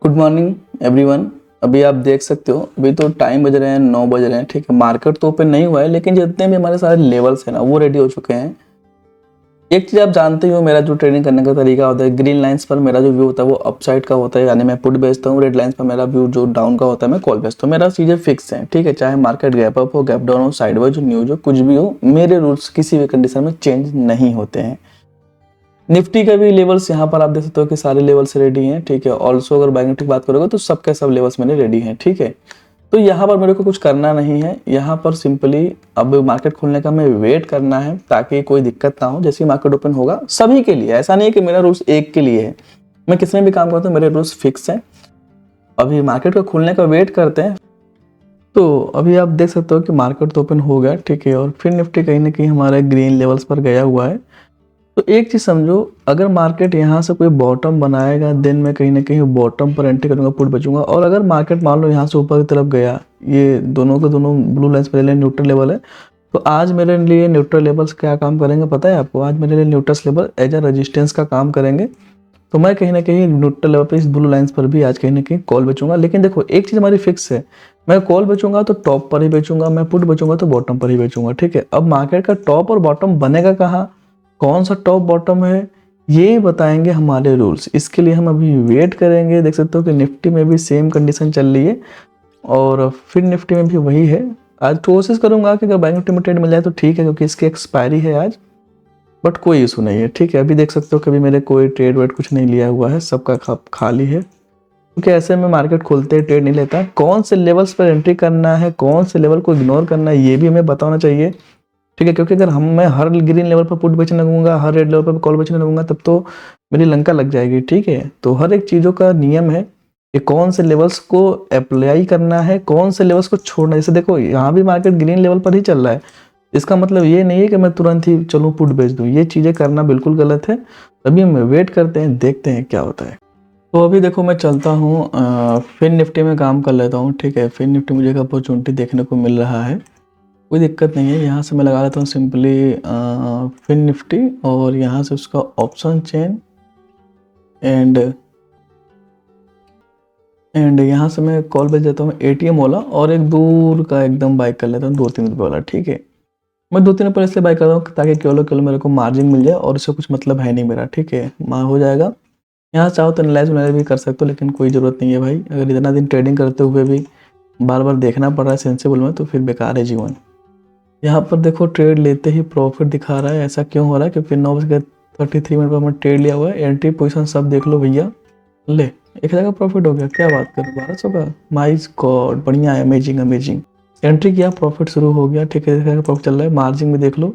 Good morning everyone. अभी आप देख सकते हो, अभी तो टाइम बज रहे हैं 9 बज रहे हैं। ठीक है, मार्केट तो ओपन नहीं हुआ है, लेकिन जितने भी हमारे सारे लेवल्स हैं ना वो रेडी हो चुके हैं। एक चीज़ आप जानते ही हो, मेरा जो ट्रेडिंग करने का तरीका होता है, ग्रीन लाइंस पर मेरा जो व्यू होता है वो अपसाइड का होता है, यानी मैं पुट बेचता हूँ। रेड लाइंस पर मेरा व्यू जो डाउन का होता है मैं कॉल बेचता हूँ। मेरा चीज़ें फिक्स हैं। ठीक है, चाहे मार्केट गैप अप हो, गैप डाउन हो, साइडवेज हो, न्यूज हो, कुछ भी हो, मेरे रूल्स किसी भी कंडीशन में चेंज नहीं होते हैं। निफ्टी का भी लेवल्स यहाँ पर आप देख सकते हो कि सारे लेवल्स रेडी हैं। ठीक है, ऑल्सो अगर बैंक निफ्टी की बात करोगे तो सबके सब लेवल्स मेरे रेडी हैं। ठीक है, तो यहाँ पर मेरे को कुछ करना नहीं है। यहाँ पर सिंपली अब मार्केट खुलने का मैं वेट करना है ताकि कोई दिक्कत ना हो। जैसे ही मार्केट ओपन होगा सभी के लिए, ऐसा नहीं है कि मेरा रूल्स एक के लिए है। मैं किस में भी काम करता हूँ, मेरे रूल्स फिक्स हैं। अभी मार्केट का खुलने का वेट करते हैं। तो अभी आप देख सकते हो कि मार्केट तो ओपन हो गया। ठीक है, और फिर निफ्टी कहीं ना कहीं हमारे ग्रीन लेवल्स पर गया हुआ है। तो एक चीज समझो, अगर मार्केट यहाँ से कोई बॉटम बनाएगा देन मैं कहीं ना कहीं बॉटम पर एंट्री करूंगा, पुट बचूंगा। और अगर मार्केट मान लो यहाँ से ऊपर की तरफ गया, ये दोनों के दोनों ब्लू लाइंस पर न्यूट्रल लेवल है, तो आज मेरे लिए न्यूट्रल लेवल्स क्या काम करेंगे पता है आपको? आज मेरे लिए neutral level as a resistance का काम करेंगे। तो मैं कहीं ना कहीं न्यूट्रल लेवल पर इस ब्लू लाइंस पर भी आज कहीं ना कहीं कॉल बेचूंगा। लेकिन देखो एक चीज हमारी फिक्स है, मैं कॉल बेचूंगा तो टॉप पर ही बेचूंगा, मैं पुट बेचूंगा तो बॉटम पर ही बेचूंगा। ठीक है, अब मार्केट का टॉप और बॉटम बनेगा कहाँ, कौन सा टॉप बॉटम है, ये बताएंगे हमारे रूल्स। इसके लिए हम अभी वेट करेंगे। देख सकते हो कि निफ्टी में भी सेम कंडीशन चल रही है और फिर निफ्टी में भी वही है। आज कोशिश करूंगा कि अगर बैंक निफ्टी में ट्रेड मिल जाए तो ठीक है, क्योंकि इसकी एक्सपायरी है आज, बट कोई इशू नहीं है। ठीक है, अभी देख सकते हो कि अभी मेरे कोई ट्रेड वेड कुछ नहीं लिया हुआ है, सबका खाली है, क्योंकि ऐसे में मार्केट खोलते ही ट्रेड नहीं लेता। कौन से लेवल्स पर एंट्री करना है, कौन से लेवल को इग्नोर करना है, ये भी हमें बताना चाहिए। ठीक है, क्योंकि अगर मैं हर ग्रीन लेवल पर पुट बेचने लगूंगा, हर रेड लेवल पर कॉल बेचने लगूंगा, तब तो मेरी लंका लग जाएगी। ठीक है, तो हर एक चीज़ों का नियम है कि कौन से लेवल्स को अप्लाई करना है, कौन से लेवल्स को छोड़ना है। जैसे देखो यहाँ भी मार्केट ग्रीन लेवल पर ही चल रहा है, इसका मतलब ये नहीं है कि मैं तुरंत ही चलूँ पुट बेच दूँ। ये चीज़ें करना बिल्कुल गलत है। अभी हम वेट करते हैं, देखते हैं क्या होता है। तो अभी देखो मैं चलता हूँ फिन निफ्टी में काम कर लेता हूँ। ठीक है, फिन निफ्टी मुझे एक अपॉर्चुनिटी देखने को मिल रहा है, कोई दिक्कत नहीं है। यहाँ से मैं लगा लेता हूँ सिंपली फिन निफ्टी, और यहाँ से उसका ऑप्शन चेन एंड यहाँ से मैं कॉल बेच देता हूँ एटीएम वाला, और एक दूर का एकदम बाइक कर लेता हूँ 2-3 रुपये वाला। ठीक है, मैं 2-3 रुपये इसलिए बाइक करता हूँ ताकि केवल मेरे को मार्जिन मिल जाए, और इससे कुछ मतलब है नहीं मेरा। ठीक है, हो जाएगा। यहाँ चाहो तो एनालाइज भी कर सकते हो, लेकिन कोई ज़रूरत नहीं है भाई। अगर इतना दिन ट्रेडिंग करते हुए भी बार बार देखना पड़ रहा है सेंसिबल में, तो फिर बेकार है जीवन। यहाँ पर देखो ट्रेड लेते ही प्रॉफिट दिखा रहा है। ऐसा क्यों हो रहा है? क्योंकि 9:33 पर मैं ट्रेड लिया हुआ है। एंट्री पोजीशन सब देख लो भैया, ले 1000 का प्रॉफिट हो गया। क्या बात कर, 1200 का, माय गॉड, बढ़िया है, अमेजिंग अमेजिंग। एंट्री किया, प्रॉफिट शुरू हो गया। ठीक है, 1000 का प्रॉफिट चल रहा है। मार्जिन भी देख लो,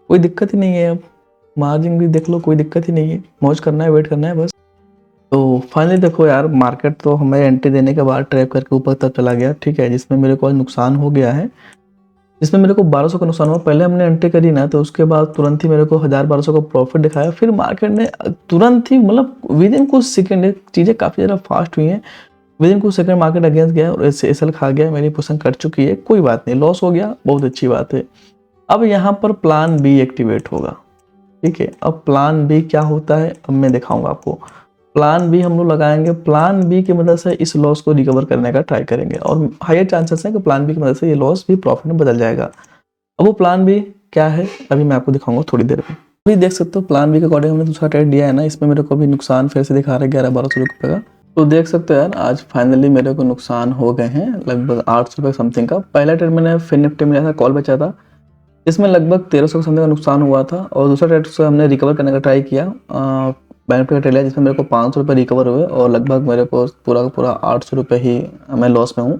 कोई दिक्कत ही नहीं है। अब मार्जिन भी देख लो, कोई दिक्कत ही नहीं है। मौज करना है, वेट करना है बस। तो फाइनली देखो यार, मार्केट तो हमें एंट्री देने के बाद ट्रैप करके ऊपर तक चला गया। ठीक है, जिसमें मेरे को नुकसान हो गया है, जिसमें मेरे को 1200 का नुकसान हुआ। पहले हमने एंट्री करी ना, तो उसके बाद तुरंत ही मेरे को 1000-1200 का प्रॉफिट दिखाया। फिर मार्केट ने तुरंत ही, मतलब विद इन कुछ सेकंड, चीज़ें काफ़ी ज़्यादा फास्ट हुई हैं। विद इन कुछ सेकंड मार्केट अगेंस्ट गया और एसएल खा गया। मेरी पोजीशन कट चुकी है, कोई बात नहीं, लॉस हो गया, बहुत अच्छी बात है। अब यहाँ पर प्लान बी एक्टिवेट होगा। ठीक है, अब प्लान बी क्या होता है अब मैं दिखाऊंगा आपको। प्लान बी हम लोग लगाएंगे। प्लान बी की मदद से इस लॉस को रिकवर करने का ट्राई करेंगे, और हायर चांसेस है कि प्लान बी की मदद से ये लॉस भी प्रॉफिट में बदल जाएगा। अब वो प्लान बी क्या है अभी मैं आपको दिखाऊंगा थोड़ी देर में। अभी देख सकते हो प्लान बी के अकॉर्डिंग हमने दूसरा ट्रेड दिया है ना, इसमें मेरे को भी नुकसान फिर से दिखा रहा है 1100-1200 रुपये का। तो देख सकते हो यार, आज फाइनली मेरे को नुकसान हो गए हैं लगभग 800 रुपये समथिंग का। पहला ट्रेड मैंने फिन निफ्टी में लिया था, कॉल बचा था, इसमें लगभग 1300 का समथिंग का नुकसान हुआ था। और दूसरा ट्रेड से हमने रिकवर करने का ट्राई किया, बैंक का ट्रेड लिया, जिसमें मेरे को 500 रुपये रिकवर हुए, और लगभग मेरे को पूरा का पूरा 800 रुपये ही मैं लॉस में हूँ।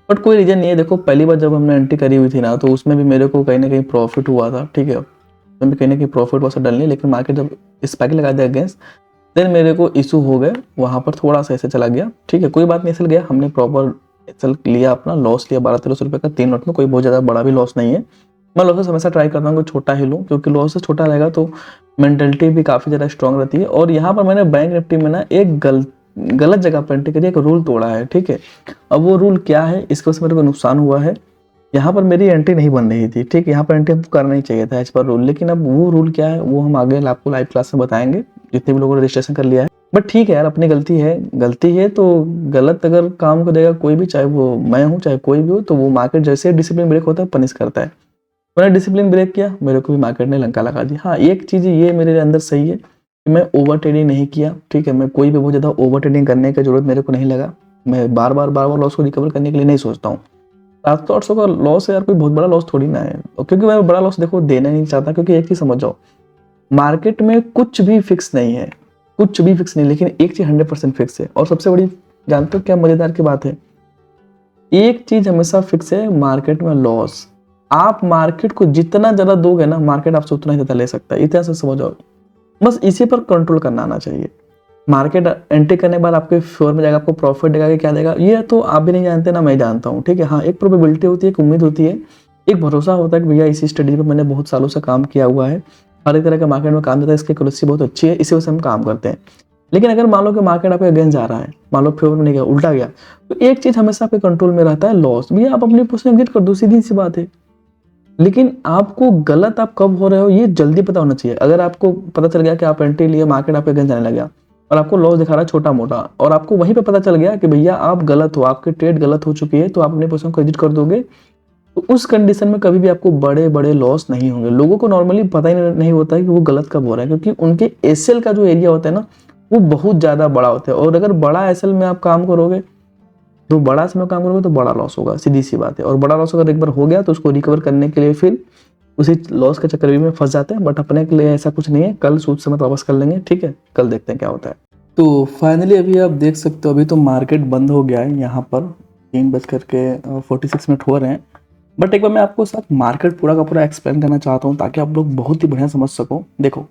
बट कोई रीजन नहीं है। देखो पहली बार जब हमने एंट्री करी हुई थी ना, तो उसमें भी मेरे को कहीं ना कहीं प्रॉफिट हुआ था। ठीक है, उसमें भी कहीं ना कहीं प्रॉफिट वैसा डल नहीं, लेकिन मार्केट जब स्पाइक लगा दिया अगेंस्ट, देन मेरे को इशू हो गए, वहाँ पर थोड़ा सा ऐसे चला गया। ठीक है, कोई बात नहीं, ऐसे गया, हमने प्रॉपर एसएल लिया, अपना लॉस लिया 1200-1300 रुपये का 3 लॉट में। कोई बहुत ज़्यादा बड़ा भी लॉस नहीं है। मैं लॉसेस हमेशा ट्राई करता हूँ कि छोटा ही लूँ, क्योंकि लॉसेस छोटा रहेगा तो मेंटलिटी भी काफ़ी ज़्यादा स्ट्रांग रहती है। और यहाँ पर मैंने बैंक निफ्टी में ना एक गलत जगह पर एंट्री करी, एक रूल तोड़ा है। ठीक है, अब वो रूल क्या है, इसके वजह से मेरे को नुकसान हुआ है। यहाँ पर मेरी एंट्री नहीं बन रही थी। ठीक, यहाँ पर एंट्री हमको करना ही चाहिए था एज पर रूल, लेकिन अब वो रूल क्या है वो हम आगे आपको लाइव क्लास में बताएंगे, जितने भी लोगों ने रजिस्ट्रेशन कर लिया है। बट ठीक है यार, अपनी गलती है तो गलत अगर काम करेगा कोई भी, चाहे वो मैं हूँ चाहे कोई भी हो, तो वो मार्केट जैसे डिसिप्लिन ब्रेक होता है पनिश करता है। मैंने डिसिप्लिन ब्रेक किया, मेरे को भी मार्केट ने लंका लगा दी। हाँ, एक चीज़ ये मेरे अंदर सही है कि मैं ओवर ट्रेडिंग नहीं किया, ठीक है। मैं कोई भी बहुत ज़्यादा ओवर ट्रेडिंग करने की जरूरत मेरे को नहीं लगा। मैं बार बार लॉस को रिकवर करने के लिए नहीं सोचता हूँ। 700-800 का लॉस है यार, कोई बहुत बड़ा लॉस थोड़ी ना है। और क्योंकि मैं बड़ा लॉस देखो देना नहीं चाहता, क्योंकि एक चीज़ समझ जाओ, मार्केट में कुछ भी फिक्स नहीं है, कुछ भी फिक्स नहीं, लेकिन एक चीज़ 100% फिक्स है। और सबसे बड़ी, जानते हो क्या मज़ेदार की बात है, एक चीज़ हमेशा फिक्स है मार्केट में, लॉस। आप मार्केट को जितना ज़्यादा दोगे ना, मार्केट आपसे उतना ही ज़्यादा ले सकता है। इतना से समझ जाओ, बस इसी पर कंट्रोल करना आना चाहिए। मार्केट एंट्री करने के बाद आपके फेवर में जाएगा, आपको प्रॉफिट देगा कि क्या देगा ये तो आप भी नहीं जानते ना मैं जानता हूँ, ठीक है। हाँ, एक प्रोबेबिलिटी होती है, एक उम्मीद होती है, एक भरोसा होता है कि भैया इसी स्टडी पर मैंने बहुत सालों से काम किया हुआ है, हर एक तरह के मार्केट में काम करता है, इसकी एक्यूरेसी बहुत अच्छी है, इसी वजह से हम काम करते हैं। लेकिन अगर मान लो कि मार्केट आपके अगेंस्ट जा रहा है, मान लो फेवर में नहीं गया, उल्टा गया, तो एक चीज हमेशा आपके कंट्रोल में रहता है, लॉस। भैया आप अपनी पोजीशन एग्जिट कर दो, सीधी सी बात है। लेकिन आपको गलत आप कब हो रहे हो ये जल्दी पता होना चाहिए। अगर आपको पता चल गया कि आप एंट्री लिए, मार्केट आपके अगेंस्ट जाने लगा और आपको लॉस दिखा रहा है छोटा मोटा, और आपको वहीं पे पता चल गया कि भैया आप गलत हो, आपकी ट्रेड गलत हो चुकी है, तो आप अपने पोजीशन को एग्जिट कर दोगे, तो उस कंडीशन में कभी भी आपको बड़े बड़े लॉस नहीं होंगे। लोगों को नॉर्मली पता ही नहीं होता है कि वो गलत कब हो रहा है, क्योंकि उनके एसएल का जो एरिया होता है ना, वो बहुत ज़्यादा बड़ा होता है। और अगर बड़ा एसएल में आप काम करोगे, तो बड़ा एसएल में काम करोगे तो बड़ा लॉस होगा, सीधी सी बात है। और बड़ा लॉस अगर एक बार हो गया तो उसको रिकवर करने के लिए फिर उसी लॉस के चक्कर में फंस जाते हैं। बट अपने के लिए ऐसा कुछ नहीं है, कल सूद समेत वापस कर लेंगे, ठीक है। कल देखते हैं क्या होता है। तो फाइनली अभी आप देख सकते हो, अभी तो मार्केट बंद हो गया है, यहाँ पर 3:46 हो रहे हैं। बट एक बार मैं आपको साथ मार्केट पूरा का पूरा एक्सप्लेन करना चाहता हूँ, ताकि आप लोग बहुत ही बढ़िया समझ सको। देखो,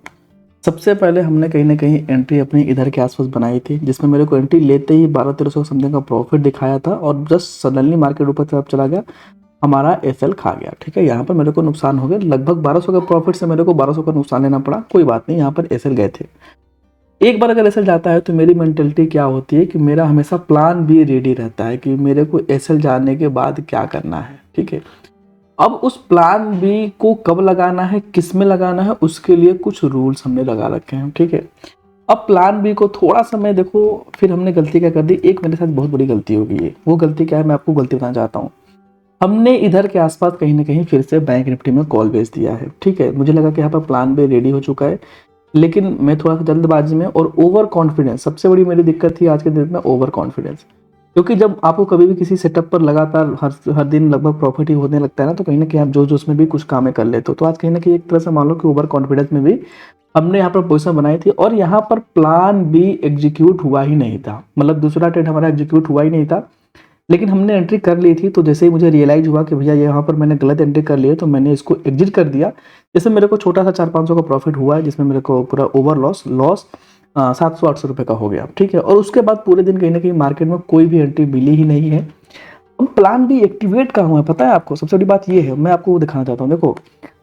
सबसे पहले हमने कहीं ना कहीं एंट्री अपनी इधर के आसपास बनाई थी, जिसमें मेरे को एंट्री लेते ही 1200-1300 समथिंग का प्रॉफिट दिखाया था, और जस्ट सडनली मार्केट ऊपर तरफ चला गया, हमारा एसएल खा गया, ठीक है। यहाँ पर मेरे को नुकसान हो गया, लगभग 1200 का प्रॉफिट से मेरे को 1200 का नुकसान लेना पड़ा। कोई बात नहीं, यहाँ पर एसएल गए थे। एक बार अगर एसएल जाता है तो मेरी मेंटेलिटी क्या होती है कि मेरा हमेशा प्लान भी रेडी रहता है कि मेरे को एसएल जाने के बाद क्या करना है, ठीक है। अब उस प्लान बी को कब लगाना है, किस में लगाना है, उसके लिए कुछ रूल्स हमने लगा रखे हैं, ठीक है। अब प्लान बी को थोड़ा सा मैं देखो, फिर हमने गलती क्या कर दी, एक मेरे साथ बहुत बड़ी गलती हो गई है। वो गलती क्या है, मैं आपको गलती बताना चाहता हूँ। हमने इधर के आसपास कहीं ना कहीं फिर से बैंक निफ्टी में कॉल भेज दिया है, ठीक है। मुझे लगा कि यहाँ पर प्लान बी रेडी हो चुका है, लेकिन मैं थोड़ा सा जल्दबाजी में और ओवर कॉन्फिडेंस, सबसे बड़ी मेरी दिक्कत थी आज के दिन में ओवर कॉन्फिडेंस। क्योंकि जब आपको कभी भी किसी सेटअप पर लगातार हर दिन लगभग प्रॉफिट ही होने लगता है ना, तो कहीं ना कहीं आप जो उसमें भी कुछ कामें कर लेते हो। तो आज कहीं ना कहीं एक तरह से मान लो कि ओवर कॉन्फिडेंस में भी हमने यहाँ पर पोजीशन बनाई थी, और यहाँ पर प्लान बी एग्जीक्यूट हुआ ही नहीं था, मतलब दूसरा ट्रेड हमारा एग्जीक्यूट हुआ ही नहीं था। लेकिन हमने एंट्री कर ली थी, तो जैसे ही मुझे रियलाइज हुआ कि भैया यहाँ पर मैंने गलत एंट्री कर ली है, तो मैंने इसको एग्जिट कर दिया। जैसे मेरे को छोटा सा 400-500 का प्रॉफिट हुआ है, जिसमें मेरे को पूरा ओवर लॉस 700-800 रुपये का हो गया, ठीक है। और उसके बाद पूरे दिन कहीं ना कहीं मार्केट में कोई भी एंट्री मिली ही नहीं है। अब प्लान बी एक्टिवेट कहाँ हुआ है पता है आपको, सबसे बड़ी बात ये है, मैं आपको वो दिखाना चाहता हूँ। देखो,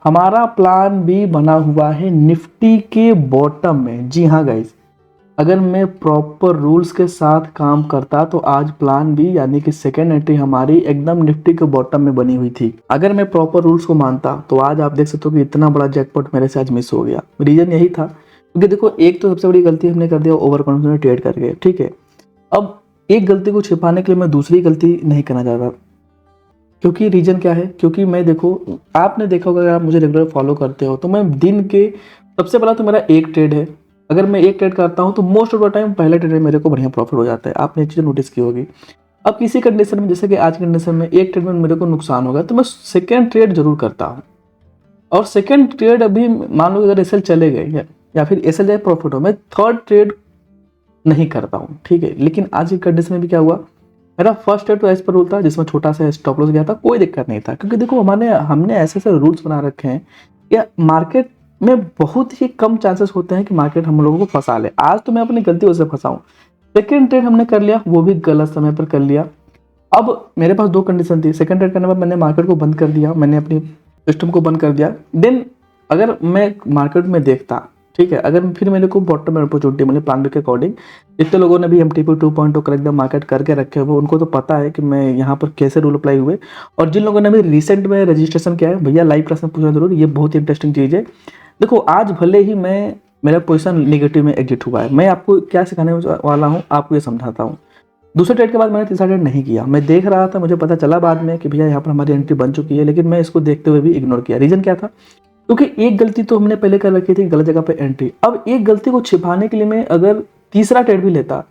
हमारा प्लान बी बना हुआ है निफ्टी के बॉटम में। जी हाँ गाइस, अगर मैं प्रॉपर रूल्स के साथ काम करता तो आज प्लान बी यानी कि सेकेंड एंट्री हमारी एकदम निफ्टी के बॉटम में बनी हुई थी। अगर मैं प्रॉपर रूल्स को मानता तो आज आप देख सकते हो कि इतना बड़ा जैकपॉट मेरे से आज मिस हो गया। रीजन यही था, क्योंकि देखो, एक तो सबसे बड़ी गलती हमने कर दिया ओवर कॉन्फिडेंस ट्रेड करके, ठीक है। अब एक गलती को छिपाने के लिए मैं दूसरी गलती नहीं करना चाहता, क्योंकि रीजन क्या है, क्योंकि मैं देखो, आपने देखा होगा, अगर आप मुझे रेगुलर फॉलो करते हो, तो मैं दिन के सबसे पहला तो मेरा एक ट्रेड है। अगर मैं एक ट्रेड करता हूँ तो मोस्ट ऑफ द टाइम पहले ट्रेड में मेरे को बढ़िया प्रॉफिट हो जाता है। आपने ये चीज़ नोटिस की होगी। अब किसी कंडीशन में, जैसे कि आज की कंडीशन में एक ट्रेड में मेरे को नुकसान होगा, तो मैं सेकेंड ट्रेड जरूर करता हूँ। और सेकेंड ट्रेड अभी मान लो अगर एसएल चले गए या फिर एसएल जाए प्रॉफिट हो, मैं थर्ड ट्रेड नहीं करता हूँ, ठीक है। लेकिन आज की कंडीशन में भी क्या हुआ, मेरा फर्स्ट ट्रेड तो एज पर रूल था, जिसमें छोटा सा स्टॉप लॉस गया था, कोई दिक्कत नहीं था। क्योंकि देखो, हमने ऐसे ऐसे रूल्स बना रखे हैं या मार्केट में बहुत ही कम चांसेस होते हैं कि मार्केट हम लोगों को फंसा ले। आज तो मैं अपनी गलतियों से फंसा हूँ। सेकेंड ट्रेड हमने कर लिया, वो भी गलत समय पर कर लिया। अब मेरे पास दो कंडीशन थी। सेकेंड ट्रेड करने के बाद मैंने मार्केट को बंद कर दिया, मैंने अपनी सिस्टम को बंद कर दिया। देन अगर मैं मार्केट में देखता, ठीक है, अगर फिर मेरे को बॉटम में अपॉर्चुनिटी मिली प्लान बी के अकॉर्डिंग, जितने लोगों ने भी MTP 2.2 करेक्ट द मार्केट करके रखे हुए, उनको तो पता है कि मैं यहाँ पर कैसे रूल अप्लाई हुए। और जिन लोगों ने भी रिसेंट में रजिस्ट्रेशन किया है, भैया लाइव क्लास में पूछना जरूर, ये बहुत ही इंटरेस्टिंग चीज़ है। देखो, आज भले ही मैं मेरा पोजीशन नेगेटिव में एग्जिट हुआ है। मैं आपको क्या सिखाने वाला हूँ, आपको ये समझाता हूँ। दूसरे ट्रेड के बाद मैंने तीसरा ट्रेड नहीं किया। मैं देख रहा था, मुझे पता चला बाद में कि भैया यहाँ पर हमारी एंट्री बन चुकी है, लेकिन मैं इसको देखते हुए भी इग्नोर किया। रीज़न क्या था? क्योंकि एक गलती तो हमने पहले कर रखी थी, गलत जगह पे एंट्री। अब एक गलती को छिपाने के लिए मैं अगर तीसरा ट्रेड भी लेता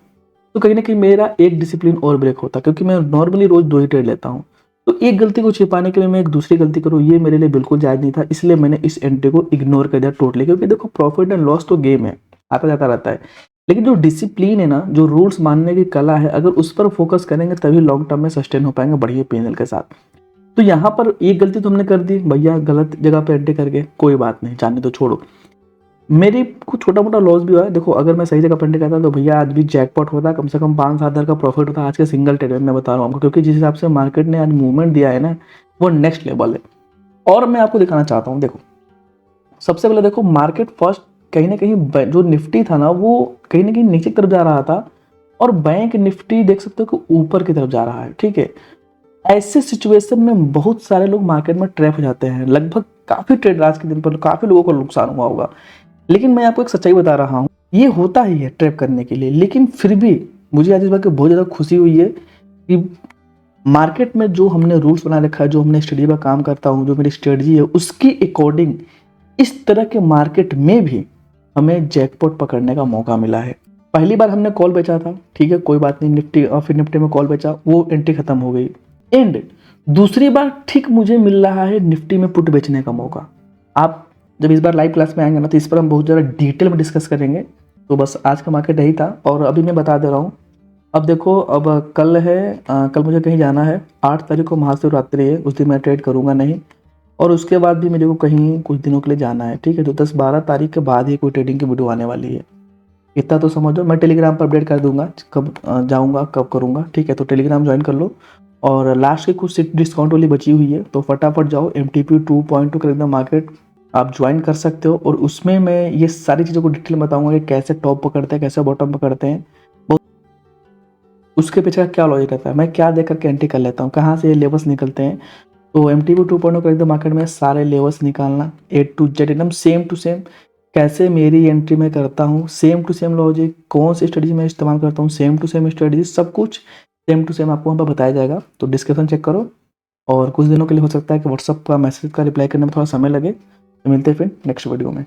तो कहीं ना कहीं मेरा एक डिसिप्लिन और ब्रेक होता, क्योंकि मैं नॉर्मली रोज 2 ही ट्रेड लेता हूँ। तो एक गलती को छिपाने के लिए मैं एक दूसरी गलती करूँ, ये मेरे लिए बिल्कुल जायज़ नहीं था। इसलिए मैंने इस एंट्री को इग्नोर कर दिया टोटली। क्योंकि देखो, प्रॉफिट एंड लॉस तो गेम है, आता जाता रहता है, लेकिन जो डिसिप्लिन है ना, जो रूल्स मानने की कला है, अगर उस पर फोकस करेंगे तभी लॉन्ग टर्म में सस्टेन हो पाएंगे बढ़िया पीएनएल के साथ। तो यहाँ पर एक गलती तो हमने कर दी भैया, गलत जगह पे एंट्री करके, कोई बात नहीं, जाने तो छोड़ो। मेरी कुछ छोटा मोटा लॉस भी हुआ है। देखो, अगर मैं सही जगह पेंट करता तो भैया आज भी जैकपॉट होता, कम से कम 5-7 हज़ार का प्रॉफिट होता आज के सिंगल ट्रेड में। मैं बता रहा हूँ आपको, क्योंकि जिस हिसाब से मार्केट ने आज मूवमेंट दिया है ना, वो नेक्स्ट लेवल है। और मैं आपको दिखाना चाहता हूँ, देखो सबसे पहले देखो, मार्केट फर्स्ट कहीं ना कहीं जो निफ्टी था ना, वो कहीं ना कहीं नीचे की तरफ जा रहा था, और बैंक निफ्टी देख सकते हो कि ऊपर की तरफ जा रहा है। ठीक है, ऐसे सिचुएशन में बहुत सारे लोग मार्केट में ट्रैप हो जाते हैं। लगभग काफी ट्रेड आज के दिन पर काफी लोगों को नुकसान हुआ होगा। लेकिन मैं आपको एक सच्चाई बता रहा हूँ, ये होता ही है ट्रैप करने के लिए। लेकिन फिर भी मुझे आज इस बात की बहुत ज़्यादा खुशी हुई है कि मार्केट में जो हमने रूल्स बना रखा है, जो हमने स्टडी पर काम करता हूँ, जो मेरी स्ट्रेटजी है, उसकी अकॉर्डिंग इस तरह के मार्केट में भी हमें जैकपॉट पकड़ने का मौका मिला है। पहली बार हमने कॉल बेचा था, ठीक है, कोई बात नहीं, निफ्टी और फिर निफ्टी में कॉल बेचा, वो एंट्री खत्म हो गई। एंड दूसरी बार ठीक मुझे मिल रहा है निफ्टी में पुट बेचने का मौका। आप जब इस बार लाइव क्लास में आएंगे ना, तो इस पर हम बहुत ज़्यादा डिटेल में डिस्कस करेंगे। तो बस आज का मार्केट यही था, और अभी मैं बता दे रहा हूँ। अब देखो, अब कल है, कल मुझे कहीं जाना है, 8 तारीख को महाशिवरात्रि है, उस दिन मैं ट्रेड करूँगा नहीं, और उसके बाद भी मेरे को कहीं कुछ दिनों के लिए जाना है। ठीक है, तो 10-12 तारीख के बाद ही कोई ट्रेडिंग की वीडियो आने वाली है, इतना तो समझो। मैं टेलीग्राम पर अपडेट कर दूंगा कब जाऊंगा, कब करूंगा। ठीक है, तो टेलीग्राम ज्वाइन कर लो। और लास्ट की कुछ सीट डिस्काउंट वाली बची हुई है, तो फटाफट जाओ, MTP 2.2 खरीदना मार्केट आप ज्वाइन कर सकते हो। और उसमें मैं ये सारी चीज़ों को डिटेल बताऊंगा कि कैसे टॉप पकड़ते हैं, कैसे बॉटम पकड़ते हैं, उसके पीछे का क्या लॉजिक रहता है, मैं क्या देख करके एंट्री कर लेता हूँ, कहाँ से ये लेवल्स निकलते हैं। तो MTP 2.0 खरीदो मार्केट में सारे लेवल्स निकालना A to Z एकदम सेम टू सेम, कैसे मेरी एंट्री में करता हूँ, सेम टू सेम लॉजिक, कौन सी स्ट्रेटजी मैं इस्तेमाल करता हूँ, सेम टू सेम स्ट्रेटजी, सब कुछ सेम टू सेम आपको वहाँ पर बताया जाएगा। तो डिस्क्रिप्शन चेक करो। और कुछ दिनों के लिए हो सकता है कि व्हाट्सअप का मैसेज का रिप्लाई करने में थोड़ा समय लगे। तो मिलते हैं फिर नेक्स्ट वीडियो में।